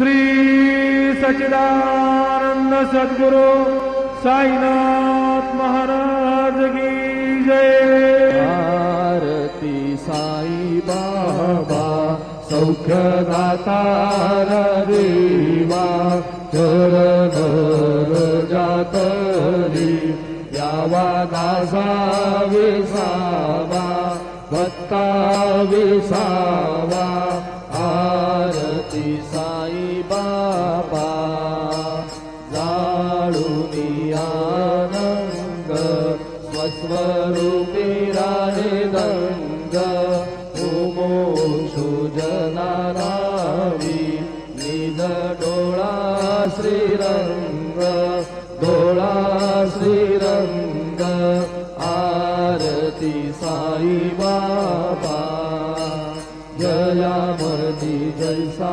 श्री सच्चिदानंद सद्गुरु साईनाथ महाराज की जय। आरती साई बाबा सौख्यदातार देवा चरण जातली यावा दासा विसावा भक्ता विसावा। आरती साई बाबा जाळूनी आनंद स्वस्वरूपी राहे दंग उमोषु जनानावी निज डोळा श्रीरंग डोळा श्रीरंग। आरती साई बाबा जया मर्दी जैसा